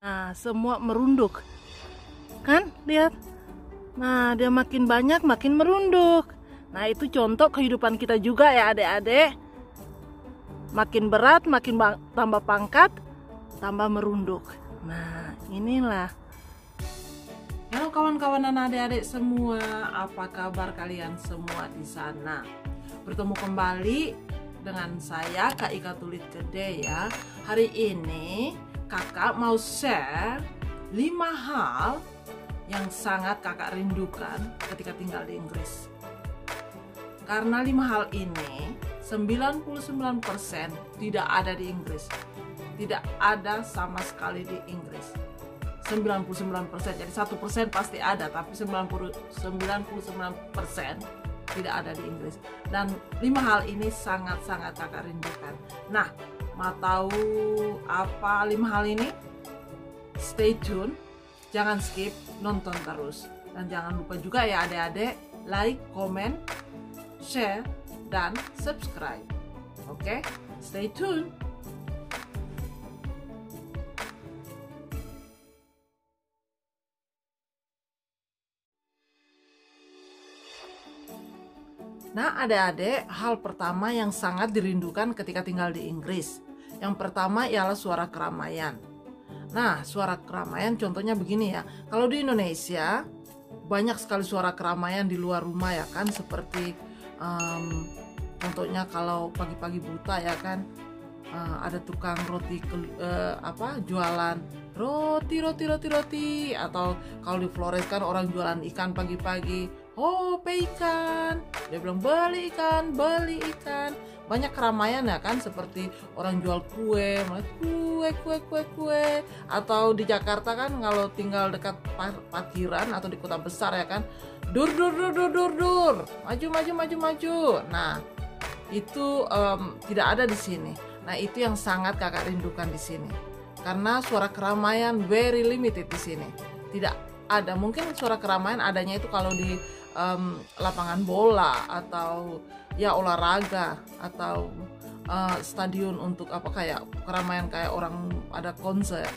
Nah, semua merunduk. Kan? Lihat. Nah, dia makin banyak, makin merunduk. Nah, itu contoh kehidupan kita juga ya adik-adik. Makin berat, makin tambah pangkat, tambah merunduk. Nah, inilah. Halo kawan-kawan dan adik-adik semua, apa kabar kalian semua di sana? Bertemu kembali dengan saya Kak Ika Tulit Gede ya. Hari ini kakak mau share 5 hal yang sangat kakak rindukan ketika tinggal di Inggris. Karena 5 hal ini 99% tidak ada di Inggris. Tidak ada sama sekali di Inggris. 99%, jadi 1% pasti ada, tapi 99% tidak ada di Inggris. Dan 5 hal ini sangat-sangat kakak rindukan. Nah, mau tahu apa 5 hal ini? Stay tune, jangan skip, nonton terus. Dan jangan lupa juga ya adik-adik, like, comment, share, dan subscribe. Oke, stay tune. Nah adik-adik, hal pertama yang sangat dirindukan ketika tinggal di Inggris, yang pertama ialah suara keramaian. Nah, suara keramaian contohnya begini ya. Kalau di Indonesia banyak sekali suara keramaian di luar rumah ya kan, seperti contohnya kalau pagi-pagi buta ya kan, ada tukang roti jualan roti, atau kalau di Flores kan orang jualan ikan pagi-pagi, ikan, dia bilang beli ikan, banyak keramaian ya kan, seperti orang jual kue, atau di Jakarta kan kalau tinggal dekat parkiran atau di kota besar ya kan, dur, maju. Nah, itu tidak ada di sini. Nah, itu yang sangat kakak rindukan di sini. Karena suara keramaian very limited di sini. Tidak ada. Mungkin suara keramaian adanya itu kalau di lapangan bola atau ya olahraga atau stadion untuk kayak keramaian kayak orang ada konser.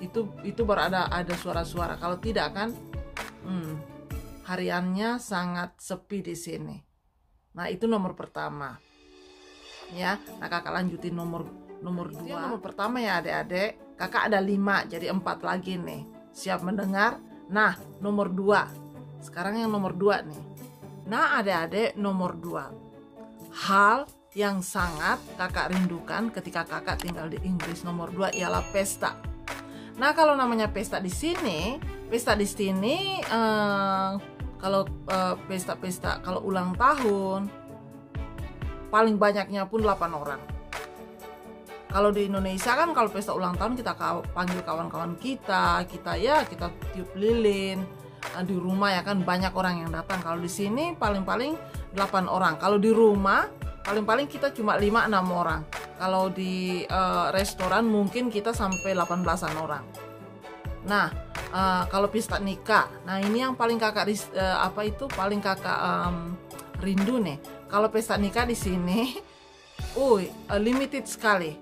Itu baru ada suara-suara. Kalau tidak kan hariannya sangat sepi di sini. Nah, itu nomor pertama. Ya, nah kakak lanjutin nomor 2. Nomor pertama ya adik-adik, kakak ada 5 jadi 4 lagi nih. Siap mendengar? Nah, nomor 2. Sekarang yang nomor 2 nih. Nah adik-adik, nomor 2, hal yang sangat kakak rindukan ketika kakak tinggal di Inggris, nomor 2 ialah pesta. Nah, kalau namanya pesta di sini kalau pesta kalau ulang tahun paling banyaknya pun 8 orang. Kalau di Indonesia kan kalau pesta ulang tahun kita panggil kawan-kawan kita tiup lilin di rumah ya kan, banyak orang yang datang. Kalau di sini paling-paling 8 orang. Kalau di rumah paling-paling kita cuma 5-6 orang. Kalau di restoran mungkin kita sampai 18-an orang. Nah, kalau pesta nikah, nah ini yang paling kakak rindu nih. Kalau pesta nikah di sini, limited sekali.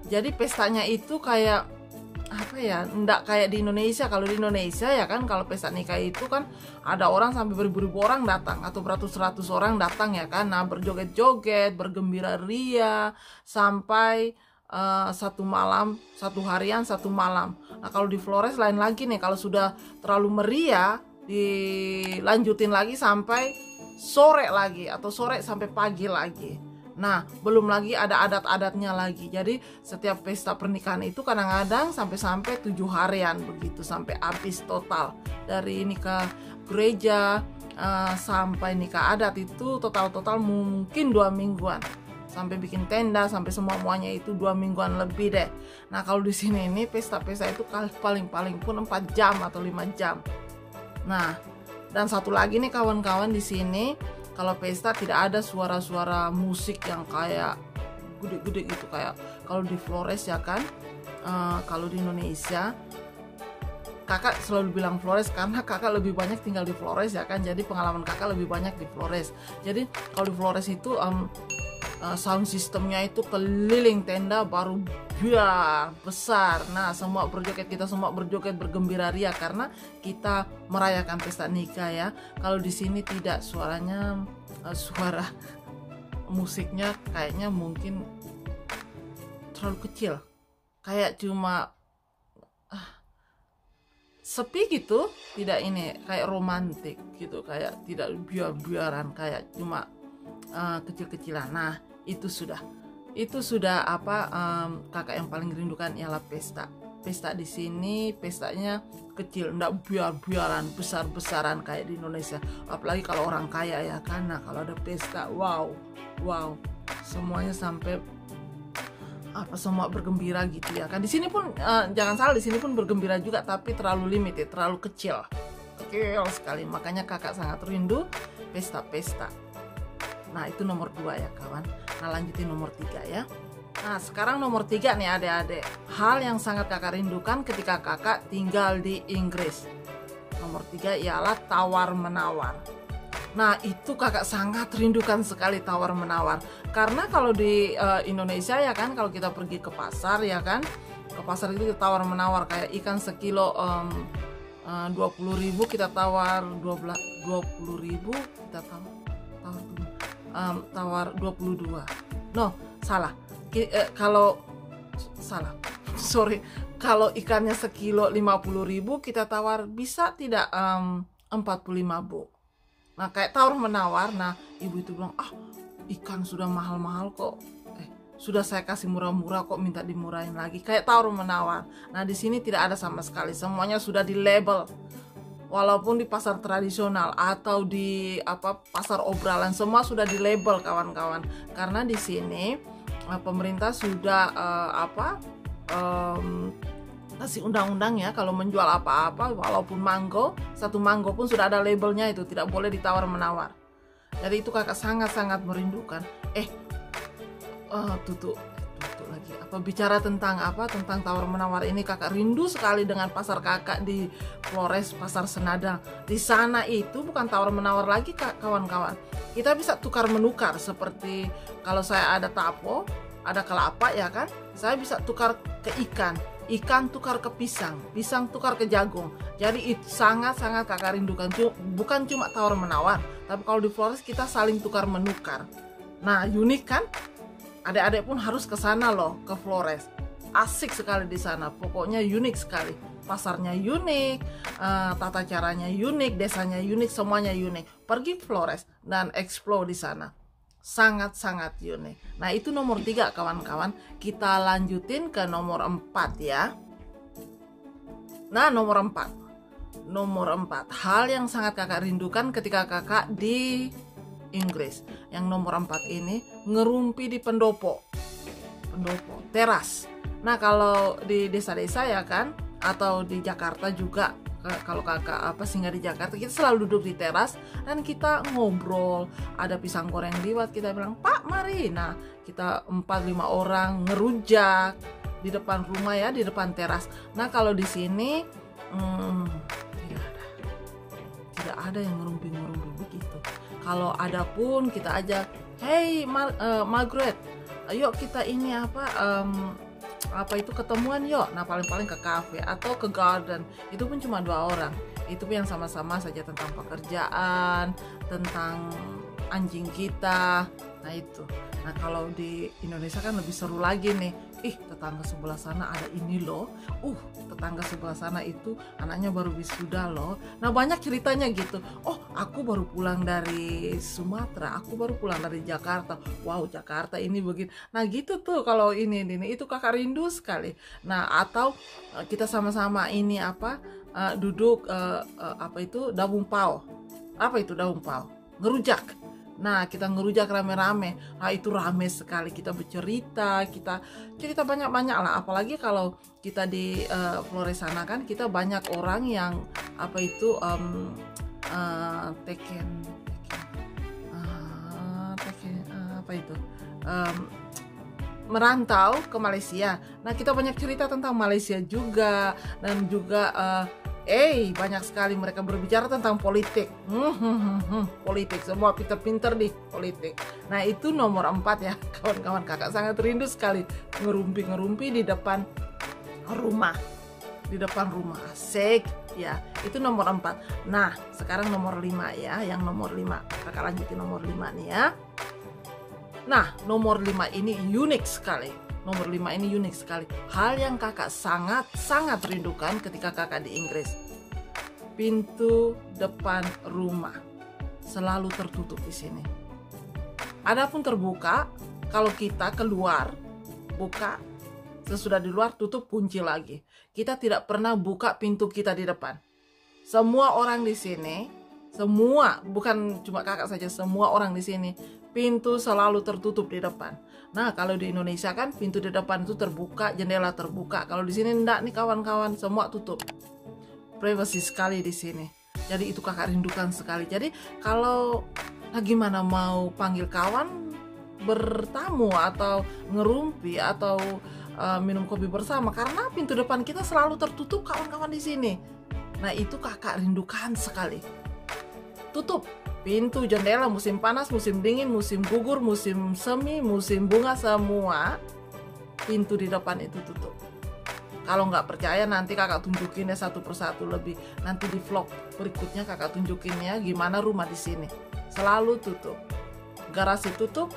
Jadi pestanya itu kayak nggak kayak di Indonesia. Kalau di Indonesia ya kan, kalau pesta nikah itu kan ada orang sampai beribu-ribu orang datang atau beratus-ratus orang datang ya kan. Nah, berjoget-joget, bergembira ria sampai satu harian satu malam. Nah, kalau di Flores lain lagi nih, kalau sudah terlalu meriah dilanjutin lagi sampai sore lagi atau sore sampai pagi lagi. Nah, belum lagi ada adat-adatnya lagi. Jadi setiap pesta pernikahan itu kadang-kadang sampai 7 harian begitu, sampai habis total. Dari nikah gereja sampai nikah adat itu total mungkin 2 mingguan. Sampai bikin tenda, sampai semuanya itu 2 mingguan lebih deh. Nah, kalau di sini ini pesta-pesta itu paling-paling pun 4 jam atau 5 jam. Nah, dan satu lagi nih kawan-kawan, di sini kalau pesta tidak ada suara-suara musik yang kayak gede-gede gitu kayak kalau di Flores ya kan. Kalau di Indonesia, kakak selalu bilang Flores karena kakak lebih banyak tinggal di Flores ya kan. Jadi pengalaman kakak lebih banyak di Flores. Jadi kalau di Flores itu sound systemnya itu keliling tenda baru biar besar. Nah, semua berjoget, kita semua berjoget bergembira ria karena kita merayakan pesta nikah ya. Kalau di sini tidak, suaranya suara musiknya kayaknya mungkin terlalu kecil, kayak cuma sepi gitu, tidak ini kayak romantis gitu, kayak tidak biar-biaran, kayak cuma kecil-kecilan. Nah, itu sudah apa, kakak yang paling rindukan ialah pesta di sini. Pestanya kecil, enggak biar-biaran, besar-besaran kayak di Indonesia. Apalagi kalau orang kaya ya, karena kalau ada pesta, wow, semuanya sampai semua bergembira gitu ya kan. Di sini pun jangan salah, di sini pun bergembira juga, tapi terlalu limited, terlalu kecil sekali. Makanya kakak sangat rindu pesta-pesta. Nah, itu nomor 2 ya kawan. Nah, lanjutin nomor 3 ya. Nah, sekarang nomor 3 nih adik-adik. Hal yang sangat kakak rindukan ketika kakak tinggal di Inggris. Nomor 3 ialah tawar-menawar. Nah, itu kakak sangat rindukan sekali tawar-menawar. Karena kalau di Indonesia ya kan, kalau kita pergi ke pasar ya kan, ke pasar itu tawar-menawar, kayak ikan sekilo 20.000 kita tawar 20.000, kita tawar 22. No, salah. Kalau ikannya sekilo 50.000 kita tawar bisa tidak 45.000. Nah, kayak tawar-menawar. Nah, ibu itu bilang, ikan sudah mahal-mahal kok, sudah saya kasih murah-murah kok minta dimurahin lagi, kayak tawar-menawar. Nah, di sini tidak ada sama sekali, semuanya sudah di label. Walaupun di pasar tradisional atau di pasar obralan, semua sudah di label kawan-kawan. Karena di sini pemerintah sudah kasih undang-undang ya, kalau menjual apa-apa walaupun satu mango pun sudah ada labelnya, itu tidak boleh ditawar-menawar. Jadi itu kakak sangat-sangat merindukan. Tutup lagi. Bicara tentang tawar-menawar ini, kakak rindu sekali dengan pasar kakak di Flores, pasar Senadang. Di sana itu bukan tawar-menawar lagi kawan-kawan. Kita bisa tukar-menukar, seperti kalau saya ada tapo, ada kelapa ya kan, saya bisa tukar ke ikan tukar ke pisang tukar ke jagung. Jadi itu sangat-sangat kakak rindukan. Bukan cuma tawar-menawar, tapi kalau di Flores kita saling tukar-menukar. Nah, unik kan? Adik-adik pun harus ke sana loh, ke Flores. Asik sekali di sana. Pokoknya unik sekali. Pasarnya unik, tata caranya unik, desanya unik, semuanya unik. Pergi Flores dan explore di sana. Sangat-sangat unik. Nah, itu nomor 3 kawan-kawan. Kita lanjutin ke nomor 4 ya. Nah, nomor 4. Hal yang sangat kakak rindukan ketika kakak di Inggris. Yang nomor 4 ini, ngerumpi di pendopo, teras. Nah, kalau di desa-desa ya kan, atau di Jakarta juga, kalau kakak singgah di Jakarta, kita selalu duduk di teras dan kita ngobrol. Ada pisang goreng liwat, kita bilang, "Pak, mari." Nah, kita 4-5 orang ngerujak di depan rumah ya, di depan teras. Nah, kalau di sini tidak ada yang ngerumpi begitu. Kalau ada pun kita ajak, "Hey Margaret, ayo kita ini ketemuan yuk." Nah, paling-paling ke cafe atau ke garden. Itu pun cuma 2 orang. Itu pun yang sama-sama saja tentang pekerjaan, tentang anjing kita. Nah, itu. Nah, kalau di Indonesia kan lebih seru lagi nih. Tetangga sebelah sana ada ini loh. Tetangga sebelah sana itu anaknya baru wisuda loh. Nah, banyak ceritanya gitu. Aku baru pulang dari Sumatera, aku baru pulang dari Jakarta. Wow, Jakarta ini begini. Nah, gitu tuh kalau ini itu kakak rindu sekali. Nah, atau kita sama-sama ini duduk daun pao. Apa itu daun pao? Ngerujak. Nah, kita ngerujak rame-rame. Nah, itu rame sekali. Kita bercerita, kita cerita banyak-banyak lah. Apalagi kalau kita di Flores sana kan, kita banyak orang yang merantau ke Malaysia. Nah, kita banyak cerita tentang Malaysia juga, dan juga banyak sekali mereka berbicara tentang politik. Politik, semua pinter-pinter di politik. Nah, itu nomor 4 ya, kawan-kawan. Kakak sangat rindu sekali ngerumpi-ngerumpi di depan rumah. Di depan rumah, asik ya. Itu nomor 4. Nah, sekarang nomor 5 ya, yang nomor 5. Kakak lanjutin nomor 5 nih ya. Nah, nomor 5 ini unik sekali. Nomor 5 ini unik sekali. Hal yang kakak sangat rindukan ketika kakak di Inggris. Pintu depan rumah selalu tertutup di sini. Adapun terbuka, kalau kita keluar, buka, sesudah di luar tutup, kunci lagi. Kita tidak pernah buka pintu kita di depan. Semua orang di sini, semua, bukan cuma kakak saja, semua orang di sini, pintu selalu tertutup di depan. Nah, kalau di Indonesia kan pintu di depan itu terbuka, jendela terbuka. Kalau di sini enggak nih kawan-kawan, semua tutup. Privacy sekali di sini. Jadi itu kakak rindukan sekali. Jadi kalau gimana mau panggil kawan bertamu atau ngerumpi atau minum kopi bersama, karena pintu depan kita selalu tertutup kawan-kawan di sini. Nah, itu kakak rindukan sekali. Tutup pintu, jendela, musim panas, musim dingin, musim gugur, musim semi, musim bunga, semua pintu di depan itu tutup. Kalau nggak percaya nanti kakak tunjukinnya satu persatu lebih. Nanti di vlog berikutnya kakak tunjukinnya gimana rumah di sini. Selalu tutup. Garasi tutup,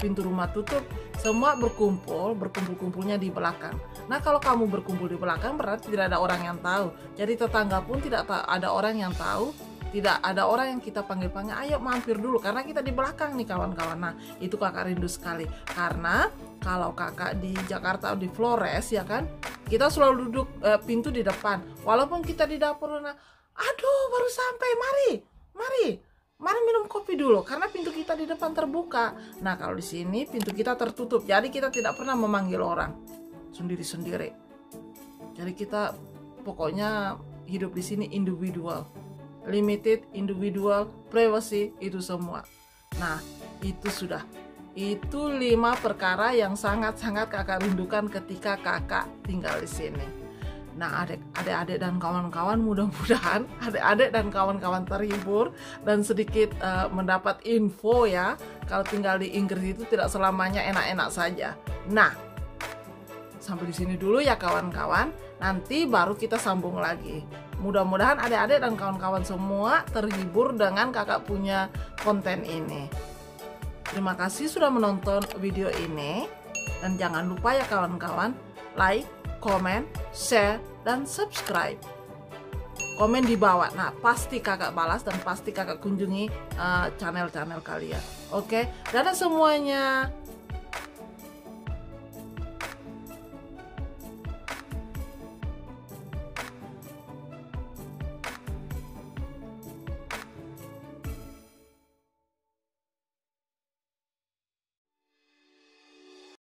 pintu rumah tutup, semua berkumpul-kumpulnya di belakang. Nah, kalau kamu berkumpul di belakang berarti tidak ada orang yang tahu. Jadi tetangga pun tidak ada orang yang tahu. Tidak ada orang yang kita panggil-panggil, ayo mampir dulu, karena kita di belakang nih kawan-kawan. Nah, itu kakak rindu sekali. Karena kalau kakak di Jakarta di Flores ya kan, kita selalu duduk pintu di depan. Walaupun kita di dapur, nah, aduh baru sampai, mari minum kopi dulu, karena pintu kita di depan terbuka. Nah, kalau di sini pintu kita tertutup, jadi kita tidak pernah memanggil orang, sendiri-sendiri. Jadi kita pokoknya hidup di sini individual. Limited, individual, privacy, itu semua. Nah, itu sudah. Itu 5 perkara yang sangat-sangat kakak rindukan ketika kakak tinggal di sini. Nah, adik-adik dan kawan-kawan, mudah-mudahan adik-adik dan kawan-kawan terhibur dan sedikit mendapat info ya. Kalau tinggal di Inggris itu tidak selamanya enak-enak saja. Nah, sampai di sini dulu ya kawan-kawan. Nanti baru kita sambung lagi. Mudah-mudahan adik-adik dan kawan-kawan semua terhibur dengan kakak punya konten ini. Terima kasih sudah menonton video ini. Dan jangan lupa ya kawan-kawan, like, komen, share, dan subscribe. Komen di bawah. Nah, pasti kakak balas dan pasti kakak kunjungi channel-channel kalian. Oke, dadah semuanya.